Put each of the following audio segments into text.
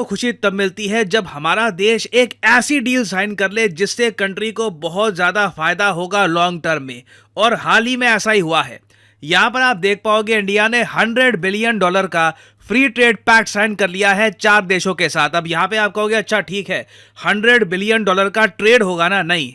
کو خوشی تب ملتی ہے جب ہمارا دیش ایک ایسی ڈیل سائن کر لے جس سے کنٹری کو بہت زیادہ فائدہ ہوگا لانگ ٹرم میں، اور حال ہی میں ایسا ہی ہوا ہے۔ یہاں پر آپ دیکھ پاؤ گے انڈیا نے $100 بلین کا فری ٹریڈ پیکٹ سائن کر لیا ہے 4 دیشوں کے ساتھ۔ اب یہاں پہ آپ کہو گے اچھا ٹھیک ہے $100 بلین کا ٹریڈ ہوگا نا؟ نہیں،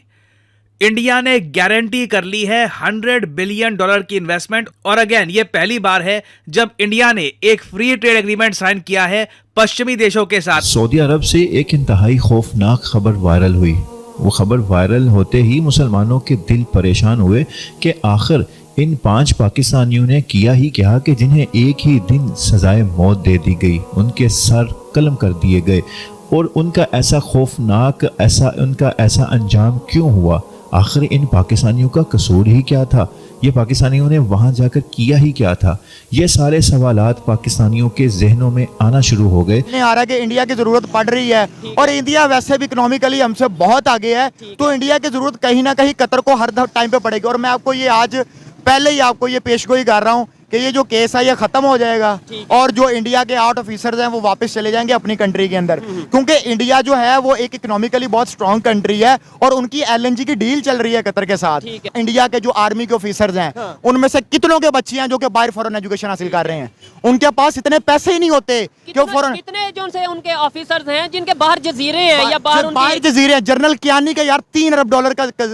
انڈیا نے گارنٹی کر لی ہے $100 بلین کی انویسٹمنٹ، اور اگین یہ پہلی بار ہے جب انڈیا نے ایک فری ٹریڈ ایگریمنٹ سائن کیا ہے پشچمی دیشوں کے ساتھ۔ سعودی عرب سے ایک انتہائی خوفناک خبر وائرل ہوئی۔ وہ خبر وائرل ہوتے ہی مسلمانوں کے دل پریشان ہوئے کہ آخر ان 5 پاکستانیوں نے کیا ہی کیا کہ جنہیں ایک ہی دن سزائے موت دے دی گئی، ان کے سر قلم کر دیے گئے، اور ان کا ایسا خوفناک ان کا ایسا انجام کیوں ہوا؟ آخر ان پاکستانیوں کا قصور ہی کیا تھا؟ یہ پاکستانیوں نے وہاں جا کر کیا ہی کیا تھا؟ یہ سارے سوالات پاکستانیوں کے ذہنوں میں آنا شروع ہو گئے۔ آ رہا ہے کہ انڈیا کی ضرورت پڑ رہی ہے، اور انڈیا ویسے بھی اکنامیکلی ہم سے بہت آگے ہے، تو انڈیا کی ضرورت کہیں نہ کہیں قطر کو ہر ٹائم پہ پڑے گی۔ اور میں آپ کو یہ آج پہلے ہی آپ کو یہ پیشگوئی کر رہا ہوں کہ یہ جو کیس ہے یہ ختم ہو جائے گا، اور جو انڈیا کے آؤٹ آفیسرز ہیں وہ واپس چلے جائیں گے اپنی کنٹری کے اندر، کیونکہ انڈیا جو ہے وہ ایک اکنامیکلی بہت سٹرونگ کنٹری ہے، اور ان کی LNG کی ڈیل چل رہی ہے قطر کے ساتھ۔ انڈیا کے جو آرمی کے آفیسرز ہیں ان میں سے کتنوں کے بچے ہیں جو کہ باہر فورن ایجوکیشن حاصل کر رہے ہیں، ان کے پاس اتنے پیسے ہی نہیں ہوتے کہ وہ فورن۔ کتنے جو ان کے آفیسرز ہیں جن کے باہر جزیرے ہیں یا باہر جزیرے ہیں؟ جنرل کیانی کا یار $3 ارب کا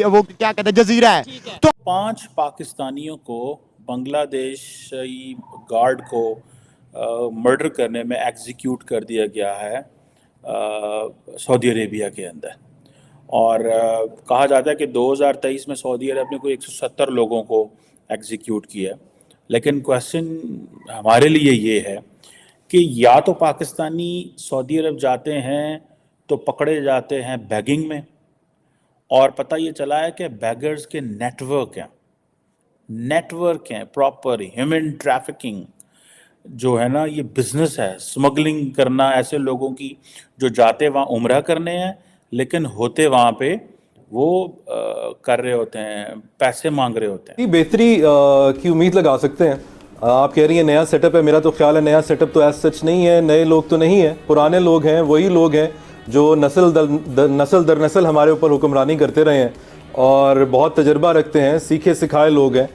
وہ کیا کہتے ہیں جزیرہ ہے۔ تو 5 پاکستانیوں کو بنگلہ دیشی گارڈ کو مرڈر کرنے میں ایگزیکیوٹ کر دیا گیا ہے سعودی عربیہ کے اندر، اور کہا جاتا ہے کہ 2023 میں سعودی عرب نے کوئی 170 لوگوں کو ایگزیکیوٹ کیا، لیکن کویسچن ہمارے لیے یہ ہے کہ یا تو پاکستانی سعودی عرب جاتے ہیں تو پکڑے جاتے ہیں بیگنگ میں، اور پتہ یہ چلا ہے کہ بیگرز کے نیٹ ورک ہیں پراپر ہیومن ٹریفکنگ جو ہے نا، یہ بزنس ہے، سمگلنگ کرنا ایسے لوگوں کی جو جاتے وہاں عمرہ کرنے ہیں لیکن ہوتے وہاں پہ وہ کر رہے ہوتے ہیں، پیسے مانگ رہے ہوتے ہیں۔ بہتری کی امید لگا سکتے ہیں۔ آپ کہہ رہی ہیں نیا سیٹ اپ ہے، میرا تو خیال ہے نیا سیٹ اپ تو ایز سچ نہیں ہے، نئے لوگ تو نہیں ہیں، پرانے لوگ ہیں، وہی لوگ ہیں جو نسل در نسل ہمارے اوپر حکمرانی کرتے رہے ہیں اور بہت تجربہ رکھتے ہیں، سیکھے سکھائے لوگ ہیں،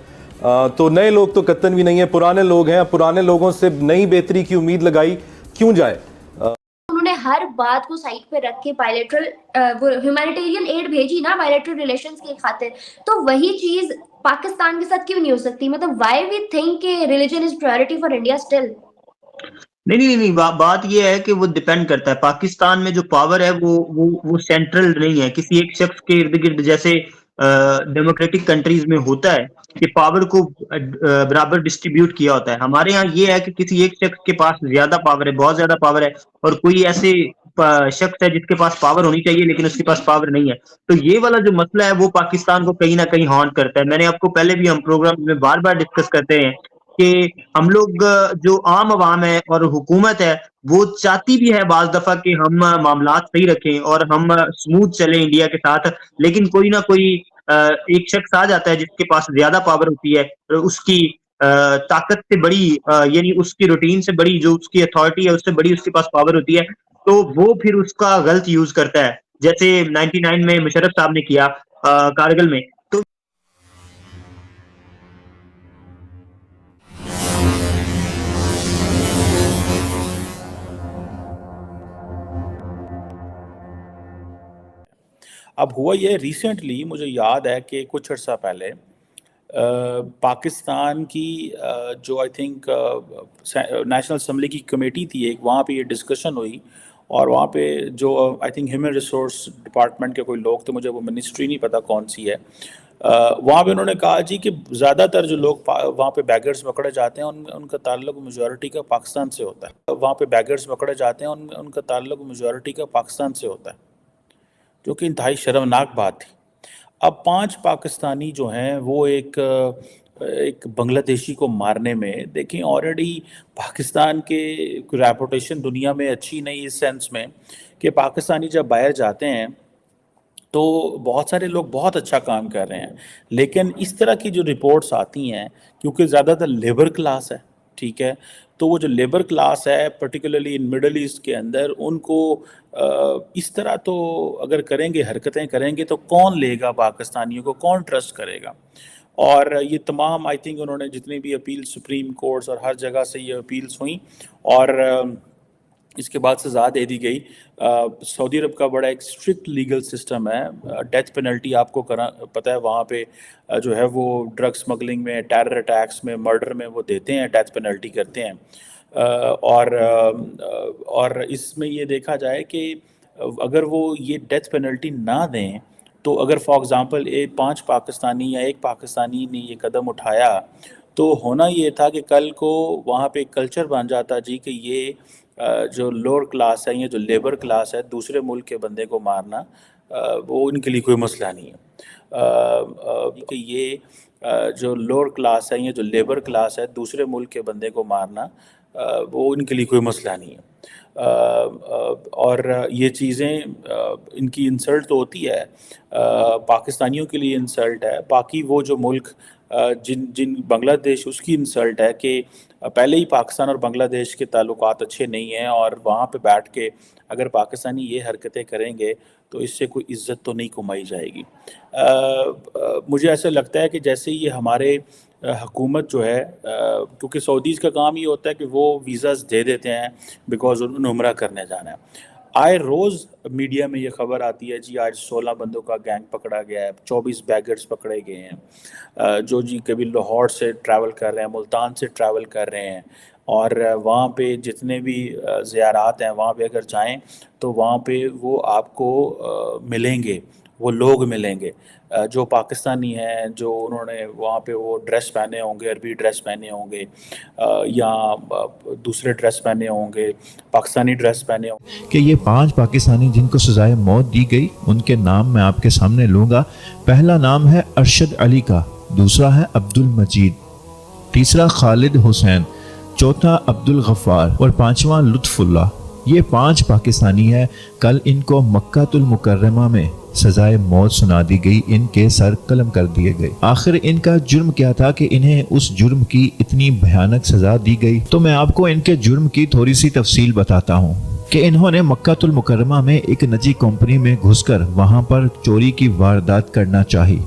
تو نئے لوگ تو قطن بھی نہیں ہیں، پرانے لوگ ہیں۔ پرانے لوگوں سے نئی بہتری کی امید لگائی کیوں جائے؟ انہوں نے ہر بات کو سائٹ پہ رکھ کے بائلیٹرل ہیومینیٹیرین ایڈ بھیجی نا بائلیٹرل ریلیشنز کی خاطر، تو وہی چیز پاکستان کے ساتھ کیوں نہیں ہو سکتی؟ مطلب وائی وی تھنک کہ religion is priority for India still? نہیں، بات یہ ہے کہ وہ ڈیپینڈ کرتا ہے۔ پاکستان میں جو پاور ہے وہ سینٹرل نہیں ہے، کسی ایک شخص کے ارد گرد، جیسے ڈیموکریٹک کنٹریز میں ہوتا ہے کہ پاور کو برابر ڈسٹریبیوٹ کیا ہوتا ہے۔ ہمارے ہاں یہ ہے کہ کسی ایک شخص کے پاس زیادہ پاور ہے، بہت زیادہ پاور ہے، اور کوئی ایسے شخص ہے جس کے پاس پاور ہونی چاہیے لیکن اس کے پاس پاور نہیں ہے۔ تو یہ والا جو مسئلہ ہے وہ پاکستان کو کہیں نہ کہیں ہانٹ کرتا ہے۔ میں نے آپ کو پہلے بھی ہم پروگرام میں بار بار ڈسکس کرتے ہیں کہ ہم لوگ جو عام عوام ہے اور حکومت ہے وہ چاہتی بھی ہے بعض دفعہ کہ ہم معاملات صحیح رکھیں اور ہم سموتھ چلیں انڈیا کے ساتھ، لیکن کوئی نہ کوئی ایک شخص آ جاتا ہے جس کے پاس زیادہ پاور ہوتی ہے، اس کی طاقت سے بڑی، یعنی اس کی روٹین سے بڑی، جو اس کی اتھارٹی ہے اس سے بڑی اس کے پاس پاور ہوتی ہے، تو وہ پھر اس کا غلط یوز کرتا ہے، جیسے 99 میں مشرف صاحب نے کیا کارگل میں۔ اب ہوا یہ ریسنٹلی، مجھے یاد ہے کہ کچھ عرصہ پہلے پاکستان کی جو آئی تھنک نیشنل اسمبلی کی کمیٹی تھی ایک، وہاں پہ یہ ڈسکشن ہوئی، اور وہاں پہ جو I think human resource department کے کوئی لوگ تھے، مجھے وہ منسٹری نہیں پتہ کون سی ہے، وہاں پہ انہوں نے کہا جی کہ زیادہ تر جو لوگ وہاں پہ بیگرز پکڑے جاتے ہیں ان کا تعلق میجورٹی کا پاکستان سے ہوتا ہے، وہاں پہ بیگرز پکڑے جاتے ہیں ان کا تعلق میجورٹی کا پاکستان سے ہوتا ہے، جو کہ انتہائی شرمناک بات تھی۔ اب 5 پاکستانی جو ہیں وہ ایک بنگلہ دیشی کو مارنے میں، دیکھیں آلریڈی پاکستان کے ریپوٹیشن دنیا میں اچھی نہیں، اس سینس میں کہ پاکستانی جب باہر جاتے ہیں تو بہت سارے لوگ بہت اچھا کام کر رہے ہیں، لیکن اس طرح کی جو رپورٹس آتی ہیں، کیونکہ زیادہ تر لیبر کلاس ہے، ٹھیک ہے، تو وہ جو لیبر کلاس ہے پرٹیکولرلی ان مڈل ایسٹ کے اندر، ان کو اس طرح تو اگر کریں گے، حرکتیں کریں گے، تو کون لے گا پاکستانیوں کو، کون ٹرسٹ کرے گا؟ اور یہ تمام آئی تھنک انہوں نے جتنی بھی اپیل سپریم کورٹس اور ہر جگہ سے یہ اپیلز ہوئیں، اور اس کے بعد سزا دے دی گئی. سعودی عرب کا بڑا ایک اسٹرکٹ لیگل سسٹم ہے. ڈیتھ پینلٹی آپ کو پتہ ہے وہاں پہ جو ہے وہ ڈرگ سمگلنگ میں، ٹیرر اٹیکس میں، مرڈر میں وہ دیتے ہیں، ڈیتھ پینلٹی کرتے ہیں. اور اس میں یہ دیکھا جائے کہ اگر وہ یہ ڈیتھ پینلٹی نہ دیں تو اگر فار ایگزامپل 5 پاکستانی یا 1 پاکستانی نے یہ قدم اٹھایا تو ہونا یہ تھا کہ کل کو وہاں پہ ایک کلچر بن جاتا جی کہ یہ جو لوور کلاس ہے، یہ جو لیبر کلاس ہے، دوسرے ملک کے بندے کو مارنا وہ ان کے لیے کوئی مسئلہ نہیں ہے. کہ یہ جو لوور کلاس ہے، یہ جو لیبر کلاس ہے، دوسرے ملک کے بندے کو مارنا وہ ان کے لیے کوئی مسئلہ نہیں ہے. اور یہ چیزیں ان کی انسلٹ تو ہوتی ہے، پاکستانیوں کے لیے انسلٹ ہے. باقی وہ جو ملک جن بنگلہ دیش، اس کی انسلٹ ہے کہ پہلے ہی پاکستان اور بنگلہ دیش کے تعلقات اچھے نہیں ہیں، اور وہاں پہ بیٹھ کے اگر پاکستانی یہ حرکتیں کریں گے تو اس سے کوئی عزت تو نہیں کمائی جائے گی. مجھے ایسا لگتا ہے کہ جیسے یہ ہمارے حکومت جو ہے، کیونکہ سعودیز کا کام یہ ہوتا ہے کہ وہ ویزاز دے دیتے ہیں بیکاز انہوں نے عمرہ کرنے جانا ہے. آئے روز میڈیا میں یہ خبر آتی ہے جی آج 16 بندوں کا گینگ پکڑا گیا ہے، 24 بیگرز پکڑے گئے ہیں جو جی کبھی لاہور سے ٹریول کر رہے ہیں، ملتان سے ٹریول کر رہے ہیں، اور وہاں پہ جتنے بھی زیارات ہیں وہاں پہ اگر جائیں تو وہاں پہ وہ آپ کو ملیں گے، وہ لوگ ملیں گے جو پاکستانی ہیں، جو انہوں نے وہاں پہ وہ ڈریس پہنے ہوں گے، عربی ڈریس پہنے ہوں گے یا دوسرے ڈریس پہنے ہوں گے، پاکستانی ڈریس پہنے ہوں گے. کہ یہ 5 پاکستانی جن کو سزائے موت دی گئی، ان کے نام میں آپ کے سامنے لوں گا. پہلا نام ہے ارشد علی کا، دوسرا ہے عبد المجید، تیسرا خالد حسین، چوتھا عبد الغفار اور 5واں لطف اللہ. یہ 5 پاکستانی ہیں. کل ان کو مکہ المکرمہ میں سزائے موت سنا دی گئی، ان کے سر قلم کر دیے گئے. آخر ان کا جرم کیا تھا کہ انہیں اس جرم کی اتنی بھیانک سزا دی گئی؟ تو میں آپ کو ان کے جرم کی تھوڑی سی تفصیل بتاتا ہوں کہ انہوں نے مکہ المکرمہ میں ایک نجی کمپنی میں گھس کر وہاں پر چوری کی واردات کرنا چاہی.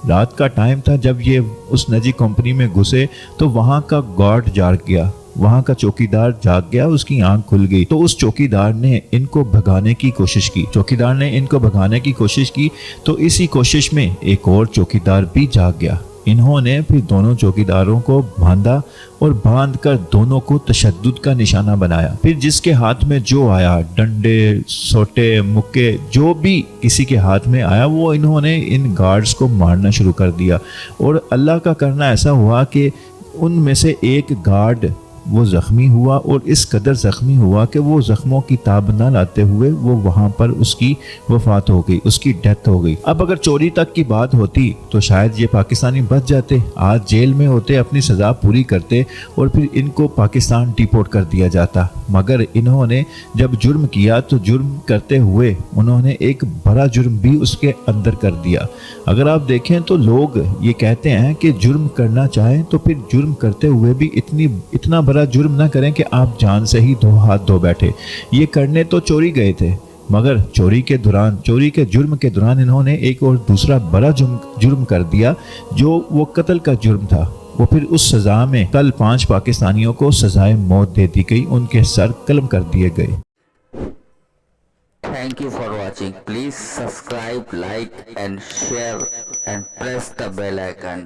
رات کا ٹائم تھا جب یہ اس نجی کمپنی میں گھسے تو وہاں کا گارڈ جاگ گیا، وہاں کا چوکیدار جاگ گیا، اس کی آنکھ کھل گئی. تو اس چوکیدار نے ان کو بھگانے کی کوشش کی تو اسی کوشش میں ایک اور چوکیدار بھی جاگ گیا. انہوں نے پھر دونوں چوکیداروں کو باندھا اور باندھ کر دونوں کو تشدد کا نشانہ بنایا. پھر جس کے ہاتھ میں جو آیا، ڈنڈے، سوٹے، مکے، جو بھی کسی کے ہاتھ میں آیا، وہ انہوں نے ان گارڈز کو مارنا شروع کر دیا. اور اللہ کا کرنا ایسا ہوا کہ ان میں سے ایک گارڈ وہ زخمی ہوا، اور اس قدر زخمی ہوا کہ وہ زخموں کی تاب نہ لاتے ہوئے وہ وہاں پر اس کی وفات ہو گئی، اس کی ڈیتھ ہو گئی. اب اگر چوری تک کی بات ہوتی تو شاید یہ پاکستانی بچ جاتے، آج جیل میں ہوتے، اپنی سزا پوری کرتے اور پھر ان کو پاکستان ڈیپورٹ کر دیا جاتا. مگر انہوں نے جب جرم کیا تو جرم کرتے ہوئے انہوں نے ایک بڑا جرم بھی اس کے اندر کر دیا. اگر آپ دیکھیں تو لوگ یہ کہتے ہیں کہ جرم کرنا چاہیں تو پھر جرم کرتے ہوئے بھی اتنا بڑا جرم نہ کریں کہ آپ جان سے ہی 2 ہاتھ دھو بیٹھے. یہ کرنے تو چوری گئے تھے، مگر چوری کے جرم کے دوران انہوں نے ایک اور دوسرا بڑا جرم کر دیا جو وہ قتل کا جرم تھا. وہ پھر اس سزا میں کل 5 پاکستانیوں کو سزائے موت دے دی گئی، ان کے سر قلم کر دیے گئے. Thank you for watching. Please subscribe, like and share and press the bell icon.